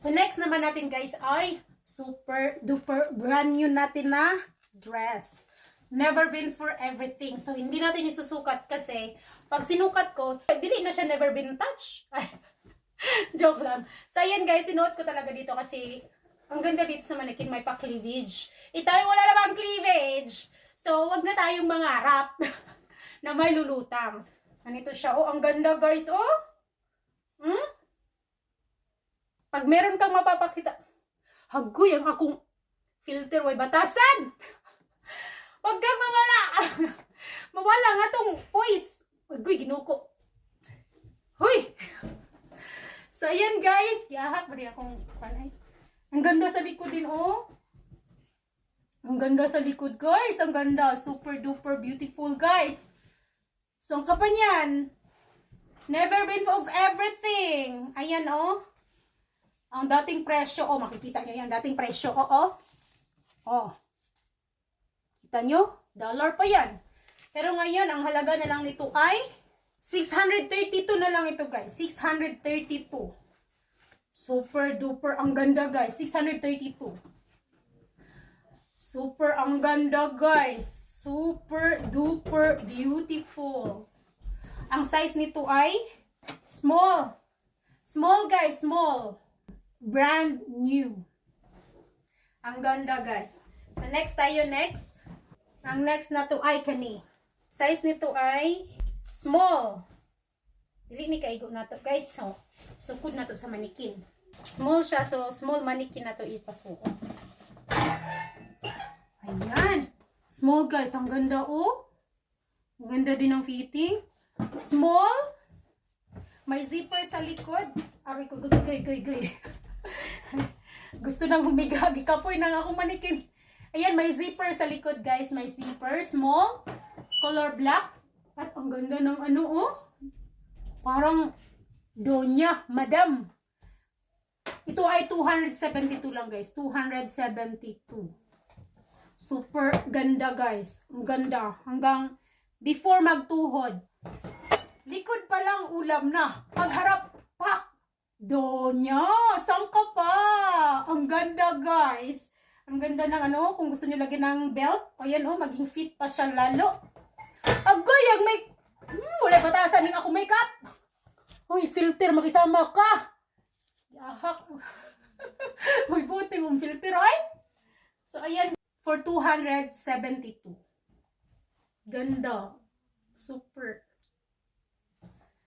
So next naman natin guys ay super duper brand new natin na dress. Never been for everything. So hindi natin isusukat kasi pag sinukat ko, dili na siya never been touch. Joke lang. So ayan guys, sinuot ko talaga dito kasi ang ganda dito sa mannequin, may pa-cleavage. Itayo wala namang cleavage. So wag na tayong mangarap na may lulutang. Ganito siya. Oh, ang ganda guys. Oh. Pag meron kang mapapakita, hagoy ang akong filter way batasan. Wag kang mawala. Mawala nga tong voice. Hagoy, ginuko. Hoy. So, ayan guys. Yahak, bari akong panay. Ang ganda sa likod din, oh. Ang ganda sa likod, guys. Ang ganda. Super duper beautiful, guys. So, ang kapanyan. Never been of everything. Ayan, oh. Ang dating presyo, oh, makikita nyo yan, dating presyo, oh. Kita nyo? Dollar pa yan. Pero ngayon, ang halaga na lang nito ay 632 na lang ito, guys. 632. Super duper, ang ganda, guys. 632. Super, ang ganda, guys. Super duper beautiful. Ang size nito ay small. Small, guys, small. Brand new. Ang ganda guys. So next tayo next. Ang next na to ay kani. Size nito ay small. Dili ni kaigo na to guys. So sukod na to sa manikin. Small siya, so small manikin na to ipasuot. Ayan. Small guys, ang ganda oh. Ang ganda din ng fitting. Small. May zipper sa likod. Aray ko, goy. Gusto nang humiga, gikapoy nang ako manikin. Ayan, may zipper sa likod, guys. May zipper, small, color black. At ang ganda ng ano, oh. Parang donya, madam. Ito ay 272 lang, guys. 272. Super ganda, guys. Ang ganda. Hanggang before magtuhod. Likod pa lang ulam na. Pagharap, pak! Donya! Saan ka pa? Ang ganda, guys. Ang ganda ng ano, kung gusto nyo lagyan ng belt. Ayan, oh, maging fit pa siya lalo. Agoy, ang make... wala batasan ng ako makeup. Uy, filter, makisama ka. Yahak. Uy, buti mong filter, ay. So, ayan, for 272. Ganda. Super.